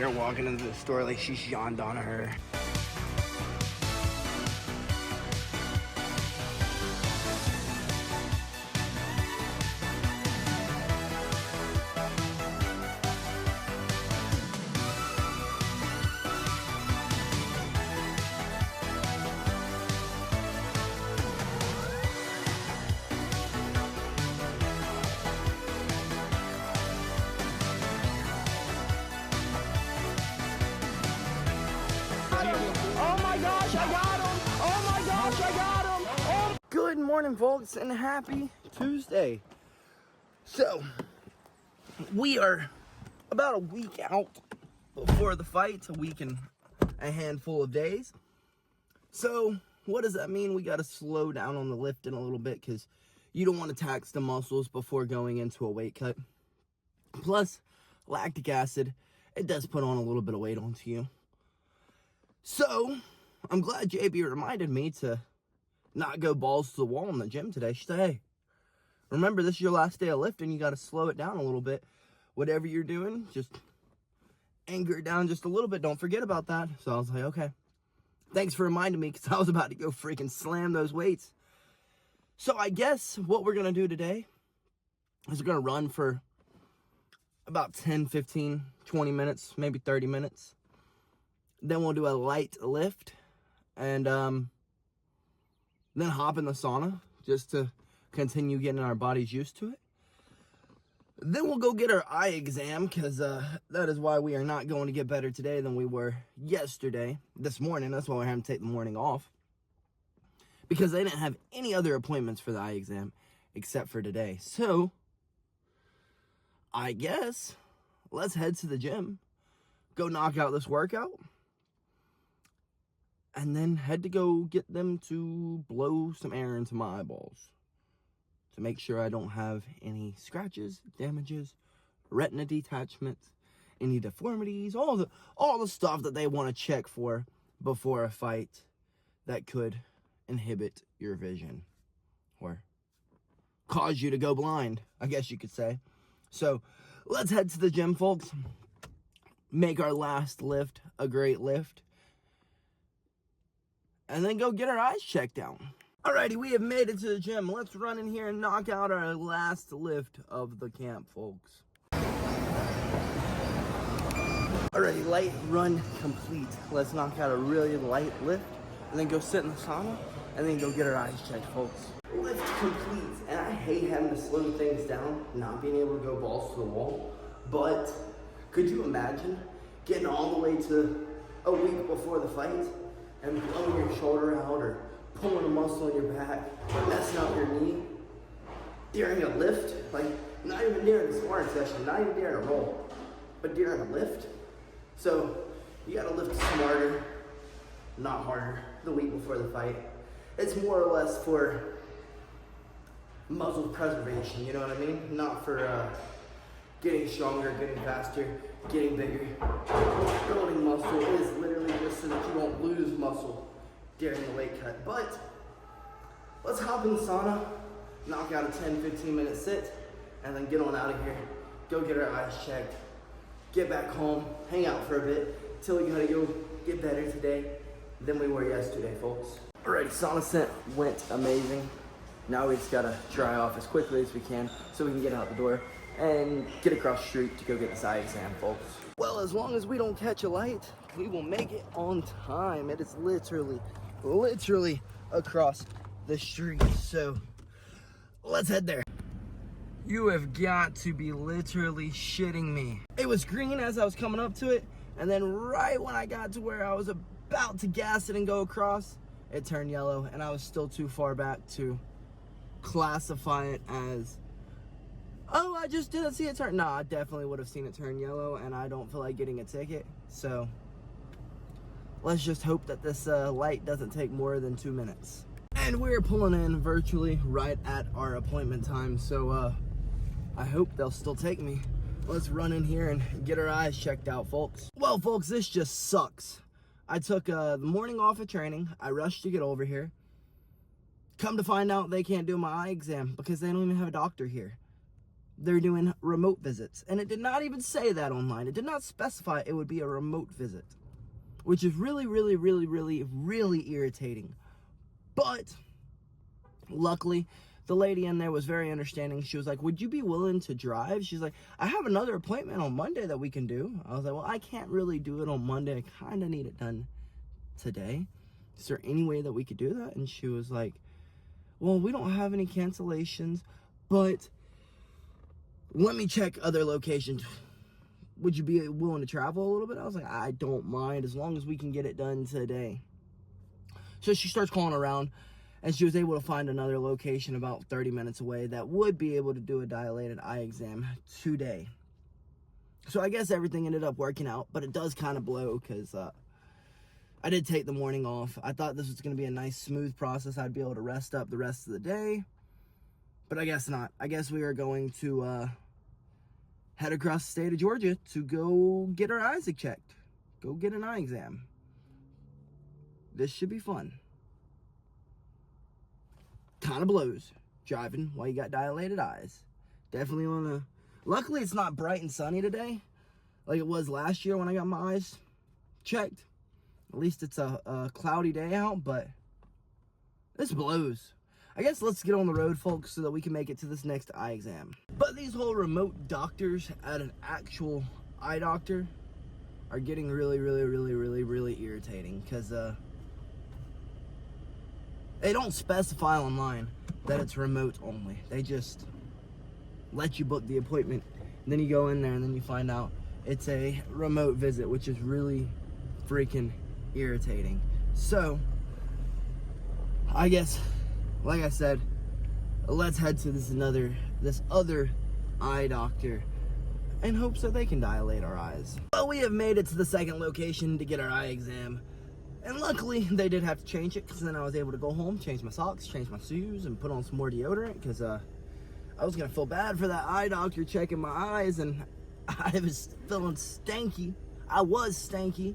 here walking into the store like she's yawned on her. Good morning, folks, and happy Tuesday. So, we are about a week out before the fight, a week and a handful of days. So, what does that mean? We got to slow down on the lifting a little bit because you don't want to tax the muscles before going into a weight cut. Plus, lactic acid, it does put on a little bit of weight onto you. So, I'm glad JB reminded me to not go balls to the wall in the gym today. She said, hey, remember, this is your last day of lifting. You got to slow it down a little bit. Whatever you're doing, just anchor it down just a little bit. Don't forget about that. So I was like, okay. Thanks for reminding me because I was about to go freaking slam those weights. So I guess what we're going to do today is we're going to run for about 10, 15, 20 minutes, maybe 30 minutes. Then we'll do a light lift and then hop in the sauna just to continue getting our bodies used to it. Then we'll go get our eye exam because that is why we are not going to get better today than we were yesterday, this morning. That's why we're having to take the morning off because they didn't have any other appointments for the eye exam except for today. So I guess let's head to the gym, go knock out this workout, and then had to go get them to blow some air into my eyeballs to make sure I don't have any scratches, damages, retina detachments, any deformities, all the stuff that they want to check for before a fight that could inhibit your vision or cause you to go blind, I guess you could say. So let's head to the gym, folks. Make our last lift a great lift. And then go get our eyes checked out. Alrighty, we have made it to the gym. Let's run in here and knock out our last lift of the camp, folks. Alrighty, light run complete. Let's knock out a really light lift and then go sit in the sauna and then go get our eyes checked, folks. Lift complete, and I hate having to slow things down, not being able to go balls to the wall, but could you imagine getting all the way to a week before the fight and blowing your shoulder out or pulling a muscle in your back, messing up your knee during a lift? Like, not even during a sparring session, not even during a roll, but during a lift. So you gotta lift smarter, not harder, the week before the fight. It's more or less for muscle preservation, you know what I mean? Not for getting stronger, getting faster, getting bigger. Building muscle is literally just so that you won't lose muscle during the weight cut. But let's hop in the sauna, knock out a 10-15 minute sit, and then get on out of here. Go get our eyes checked, get back home, hang out for a bit till we gotta go get better today than we were yesterday, folks. Alright, sauna set went amazing. Now we just gotta dry off as quickly as we can so we can get out the door and get across the street to go get this eye exam, folks. Well, as long as we don't catch a light, we will make it on time. It is literally across the street. So let's head there. You have got to be literally shitting me. It was green as I was coming up to it, and then right when I got to where I was about to gas it and go across, it turned yellow, and I was still too far back to classify it as, oh, I just didn't see it turn. No, I definitely would have seen it turn yellow, and I don't feel like getting a ticket. So let's just hope that this light doesn't take more than 2 minutes. And we're pulling in virtually right at our appointment time. So I hope they'll still take me. Let's run in here and get our eyes checked out, folks. Well, folks, this just sucks. I took the morning off of training. I rushed to get over here. Come to find out they can't do my eye exam because they don't even have a doctor here. they're doing remote visits. And it did not even say that online. It did not specify it would be a remote visit, which is really, really, really, really, really irritating. But luckily, the lady in there was very understanding. She was like, would you be willing to drive? She's like, I have another appointment on Monday that we can do. I was like, well, I can't really do it on Monday. I kind of need it done today. Is there any way that we could do that? And she was like, well, we don't have any cancellations, but let me check other locations. Would you be willing to travel a little bit? I was like, I don't mind as long as we can get it done today. So she starts calling around, and she was able to find another location about 30 minutes away that would be able to do a dilated eye exam today. So I guess everything ended up working out, but it does kind of blow because I did take the morning off. I thought this was going to be a nice, smooth process. I'd be able to rest up the rest of the day, but I guess not. I guess we are going to head across the state of Georgia to go get our eyes checked. Go get an eye exam. This should be fun. Kind of blows driving while you got dilated eyes. Definitely wanna. Luckily, it's not bright and sunny today like it was last year when I got my eyes checked. At least it's a cloudy day out, but this blows. I guess let's get on the road, folks, so that we can make it to this next eye exam. But these whole remote doctors at an actual eye doctor are getting really, really, really, really, really irritating because they don't specify online that it's remote only. They just let you book the appointment, and then you go in there and then you find out it's a remote visit, which is really freaking irritating. So I guess, like I said, let's head to this other eye doctor in hopes that they can dilate our eyes. Well, we have made it to the second location to get our eye exam. And luckily, they did have to change it, because then I was able to go home, change my socks, change my shoes, and put on some more deodorant, because I was going to feel bad for that eye doctor checking my eyes, and I was feeling stanky. I was stanky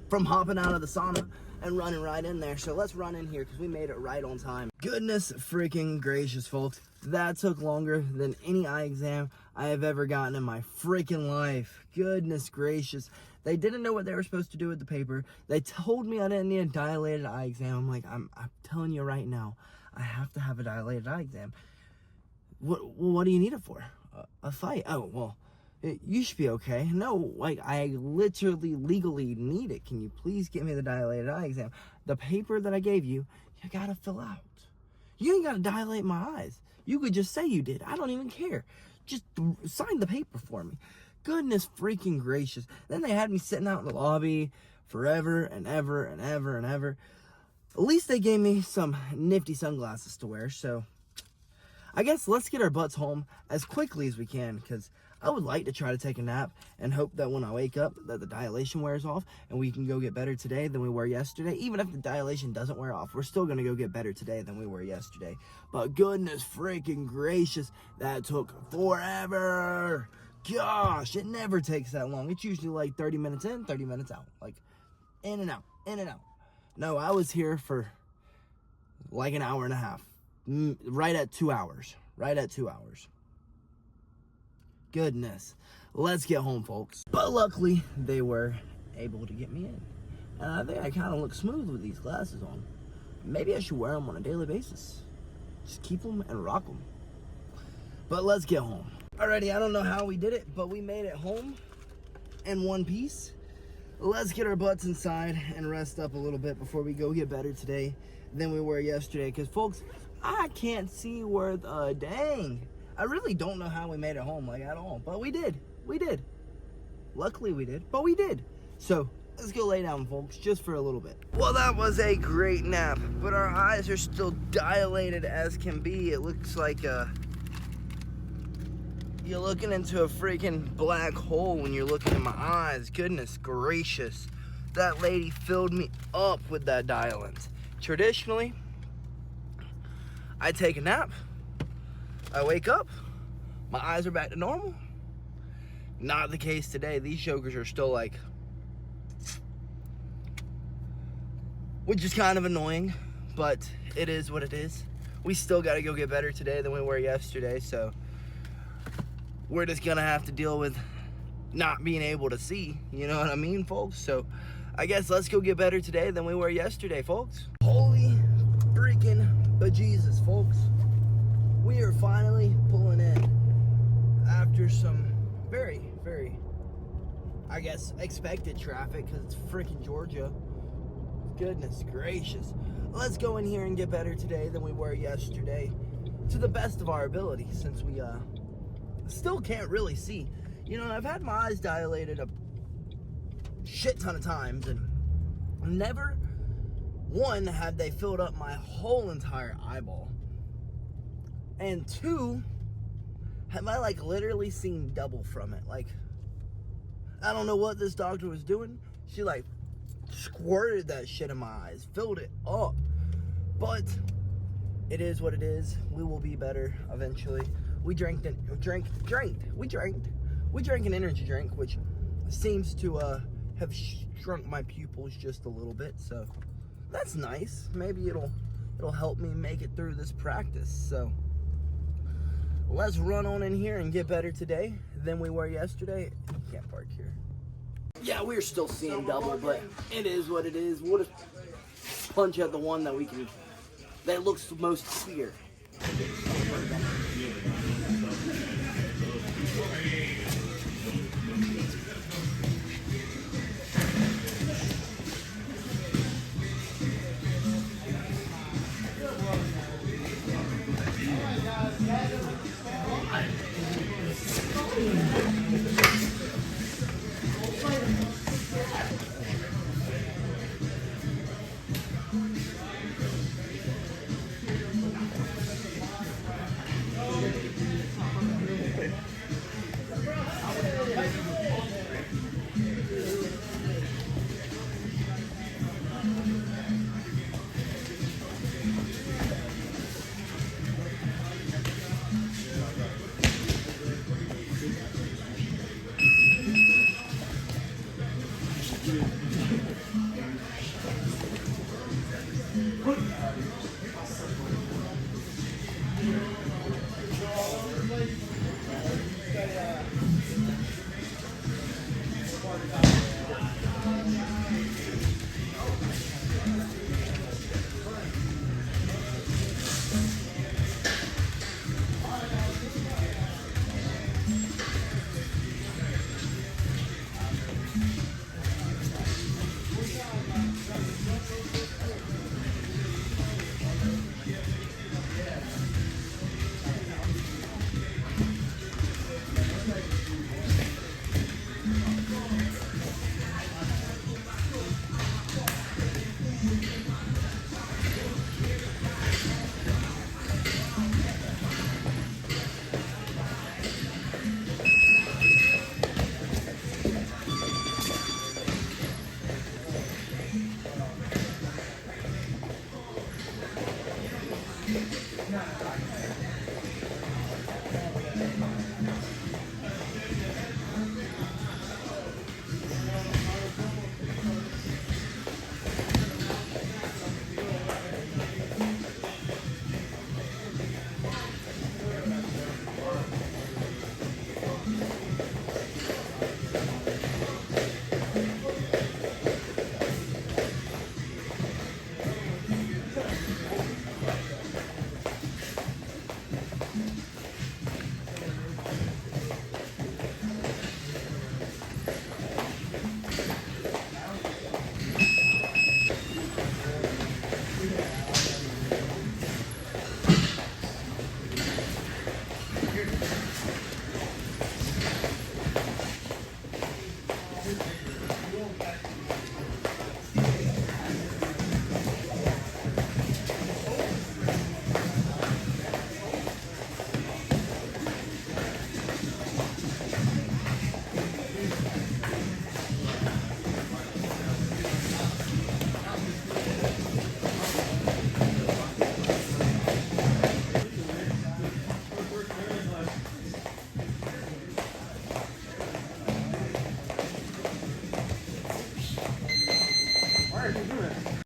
from hopping out of the sauna and running right in there. So let's run in here, because we made it right on time. Goodness freaking gracious, folks. That took longer than any eye exam I have ever gotten in my freaking life. Goodness gracious. They didn't know what they were supposed to do with the paper. They told me I didn't need a dilated eye exam. I'm like, I'm telling you right now, I have to have a dilated eye exam. What do you need it for? A fight? Oh, well, you should be okay. No, like, I literally, legally need it. Can you please get me the dilated eye exam? The paper that I gave you, you gotta fill out. You ain't gotta dilate my eyes. You could just say you did. I don't even care. Just sign the paper for me. Goodness freaking gracious. Then they had me sitting out in the lobby forever and ever and ever and ever. At least they gave me some nifty sunglasses to wear, so I guess let's get our butts home as quickly as we can, because I would like to try to take a nap and hope that when I wake up that the dilation wears off and we can go get better today than we were yesterday. Even if the dilation doesn't wear off, we're still going to go get better today than we were yesterday. But goodness freaking gracious, that took forever. Gosh, it never takes that long. It's usually like 30 minutes in, 30 minutes out. Like, in and out, in and out. No, I was here for like an hour and a half. Right at 2 hours. Right at 2 hours. Goodness. Let's get home, folks. But luckily, they were able to get me in. And I think I kind of look smooth with these glasses on. Maybe I should wear them on a daily basis. Just keep them and rock them. But let's get home. Alrighty, I don't know how we did it, but we made it home in one piece. Let's get our butts inside and rest up a little bit before we go get better today than we were yesterday. Because, folks, I can't see worth a dang. I really don't know how we made it home, like, at all. But we did. We did. Luckily, we did. But we did. So, let's go lay down, folks, just for a little bit. Well, that was a great nap. But our eyes are still dilated as can be. It looks like you're looking into a freaking black hole when you're looking in my eyes. Goodness gracious. That lady filled me up with that dilatant. Traditionally, I take a nap. I wake up. My eyes are back to normal. Not the case today. These jokers are still like, which is kind of annoying, but it is what it is. We still got to go get better today than we were yesterday, so we're just gonna have to deal with not being able to see, you know what I mean, folks? So I guess let's go get better today than we were yesterday, folks. Holy freaking bejesus, folks. We are finally pulling in after some very, very, I guess, expected traffic, because it's freaking Georgia. Goodness gracious. Let's go in here and get better today than we were yesterday, to the best of our ability, since we still can't really see. You know, I've had my eyes dilated a shit ton of times, and never, one, had they filled up my whole entire eyeball, and two, have I like literally seen double from it. Like, I don't know what this doctor was doing. She like squirted that shit in my eyes, filled it up, but it is what it is. We will be better eventually. We drank an energy drink, which seems to have shrunk my pupils just a little bit, so that's nice. Maybe it'll help me make it through this practice. So let's run on in here and get better today than we were yesterday. You can't park here. Yeah, we're still seeing double, but it is what it is. We'll just punch at the one that looks the most clear.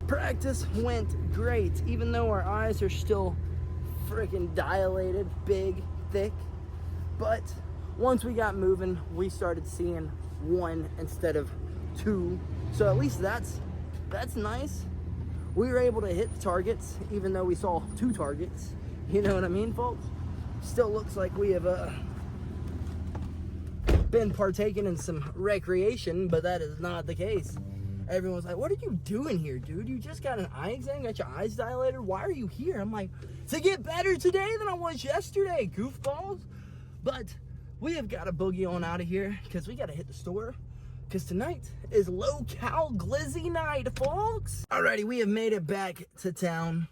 Practice went great, even though our eyes are still freaking dilated, big, thick. But once we got moving, we started seeing 1 instead of 2. So at least that's nice. We were able to hit the targets, even though we saw 2 targets. You know what I mean, folks? Still looks like we have been partaking in some recreation, but that is not the case. Everyone's like, what are you doing here, dude? You just got an eye exam, got your eyes dilated. Why are you here? I'm like, to get better today than I was yesterday, goofballs. But we have got to boogie on out of here because we got to hit the store, because tonight is low-cal glizzy night, folks. Alrighty, we have made it back to town,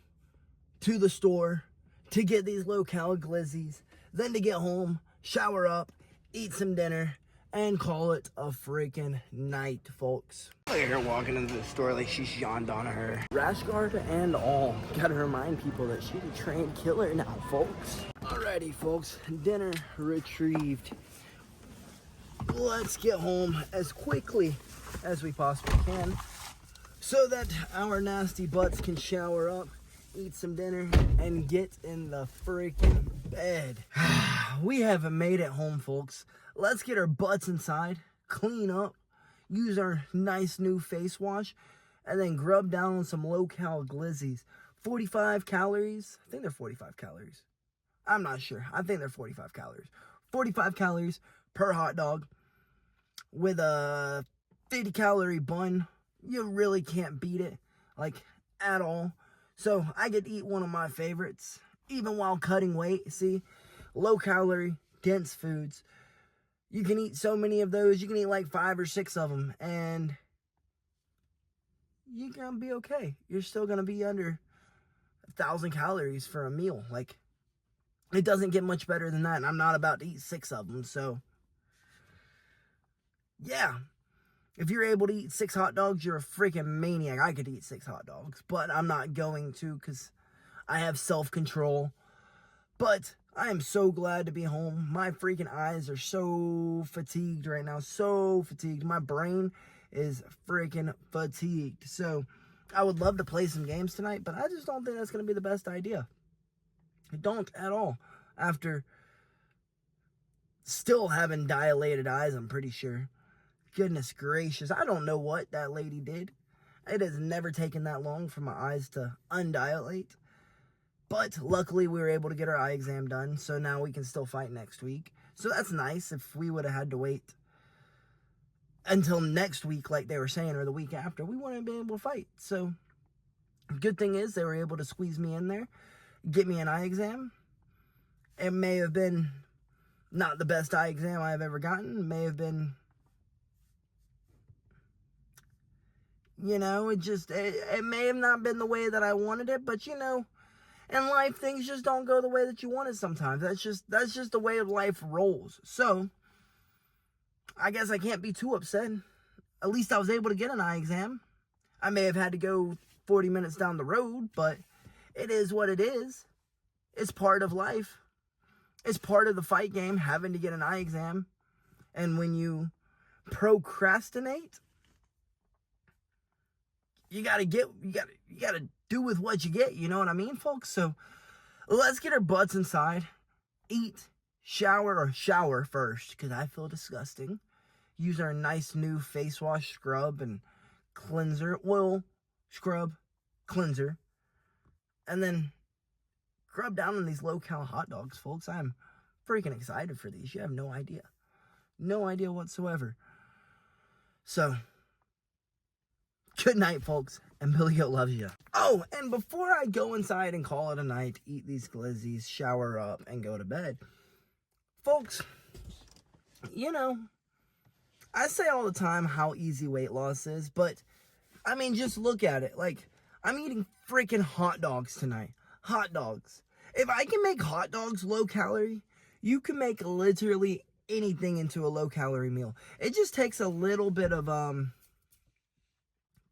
to the store, to get these low-cal glizzies, then to get home, shower up, eat some dinner, and call it a freaking night, folks. Look at her walking into the store like she's John Donahue. Rash guard and all. Gotta remind people that she's a trained killer now, folks. Alrighty, folks. Dinner retrieved. Let's get home as quickly as we possibly can so that our nasty butts can shower up, eat some dinner, and get in the freaking bed. We have made it home, folks. Let's get our butts inside, clean up, use our nice new face wash, and then grub down on some low-cal glizzies. 45 calories. I think they're 45 calories. I'm not sure. I think they're 45 calories. 45 calories per hot dog with a 50-calorie bun. You really can't beat it, like, at all. So I get to eat one of my favorites, even while cutting weight. See, low-calorie, dense foods. You can eat so many of those. You can eat like 5 or 6 of them, and you're going to be okay. You're still going to be under 1,000 calories for a meal. Like, it doesn't get much better than that, and I'm not about to eat 6 of them. So, yeah. If you're able to eat 6 hot dogs, you're a freaking maniac. I could eat 6 hot dogs, but I'm not going to because I have self-control. But I am so glad to be home. My freaking eyes are so fatigued right now. So fatigued. My brain is freaking fatigued. So I would love to play some games tonight, but I just don't think that's going to be the best idea. I don't at all. After still having dilated eyes, I'm pretty sure. Goodness gracious. I don't know what that lady did. It has never taken that long for my eyes to undilate. But luckily, we were able to get our eye exam done, so now we can still fight next week. So that's nice. If we would have had to wait until next week, like they were saying, or the week after, we wouldn't have been able to fight. So good thing is they were able to squeeze me in there, get me an eye exam. It may have been not the best eye exam I've ever gotten. It may have been, you know, it may have not been the way that I wanted it, but you know, in life, things just don't go the way that you want it sometimes. That's just the way of life rolls. So, I guess I can't be too upset. At least I was able to get an eye exam. I may have had to go 40 minutes down the road, but it is what it is. It's part of life. It's part of the fight game, having to get an eye exam. And when you procrastinate, you gotta do with what you get, you know what I mean, folks? So let's get our butts inside, eat, shower first, because I feel disgusting. Use our nice new face wash, scrub, and cleanser, oil, scrub, cleanser, and then grub down on these low-cal hot dogs, folks. I'm freaking excited for these. You have no idea. No idea whatsoever. So, good night, folks, and BillyGoat loves you. Oh, and before I go inside and call it a night, eat these glizzies, shower up, and go to bed, folks, you know, I say all the time how easy weight loss is, but, I mean, just look at it. Like, I'm eating freaking hot dogs tonight. Hot dogs. If I can make hot dogs low-calorie, you can make literally anything into a low-calorie meal. It just takes a little bit of,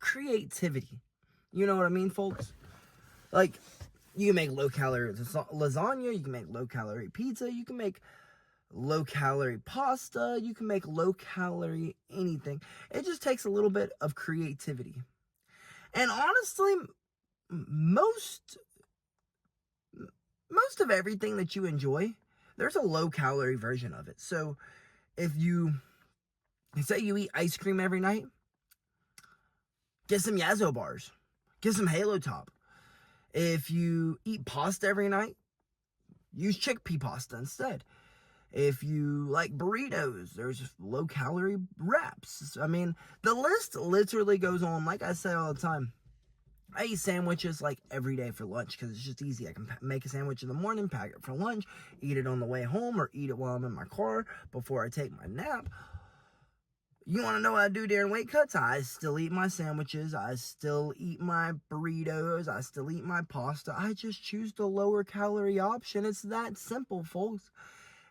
creativity. You know what I mean, folks? Like, you can make low-calorie lasagna, you can make low-calorie pizza, you can make low-calorie pasta, you can make low-calorie anything. It just takes a little bit of creativity. And honestly, most of everything that you enjoy, there's a low-calorie version of it. So if you say you eat ice cream every night, get some Yazoo bars. Get some Halo Top. If you eat pasta every night, use chickpea pasta instead. If you like burritos, there's low-calorie wraps. I mean, the list literally goes on. Like I say all the time, I eat sandwiches like every day for lunch because it's just easy. I can make a sandwich in the morning, pack it for lunch, eat it on the way home, or eat it while I'm in my car before I take my nap. You want to know what I do during weight cuts? I still eat my sandwiches. I still eat my burritos. I still eat my pasta. I just choose the lower calorie option. It's that simple, folks.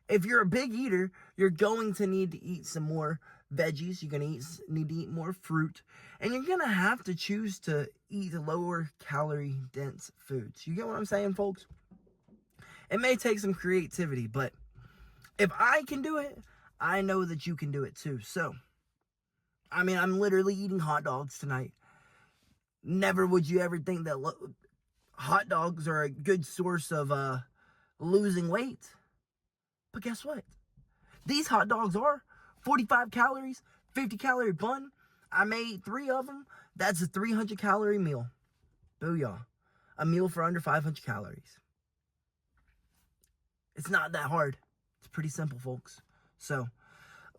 If you're a big eater, you're going to need to eat some more veggies. You're going to need to eat more fruit. And you're going to have to choose to eat lower calorie dense foods. You get what I'm saying, folks? It may take some creativity, but if I can do it, I know that you can do it too. So, I mean, I'm literally eating hot dogs tonight. Never would you ever think that hot dogs are a good source of losing weight. But guess what? These hot dogs are 45 calories, 50-calorie bun. I made 3 of them. That's a 300-calorie meal. Booyah. A meal for under 500 calories. It's not that hard. It's pretty simple, folks. So,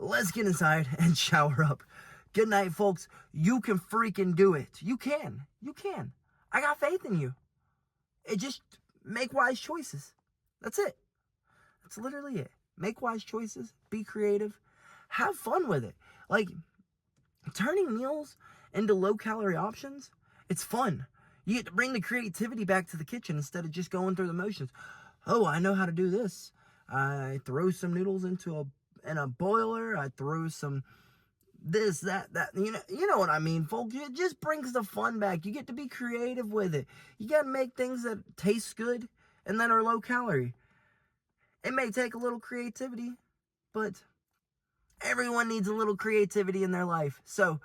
let's get inside and shower up. Good night, folks. You can freaking do it. You can. You can. I got faith in you. Just make wise choices. That's it. That's literally it. Make wise choices. Be creative. Have fun with it. Like, turning meals into low-calorie options, it's fun. You get to bring the creativity back to the kitchen instead of just going through the motions. Oh, I know how to do this. I throw some noodles in a boiler. I throw some this, that. You know what I mean, folks. It just brings the fun back. You get to be creative with it. You got to make things that taste good and that are low-calorie. It may take a little creativity, but everyone needs a little creativity in their life. So,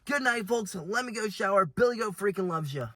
good night, folks. Let me go shower. BillyGoat freaking loves you.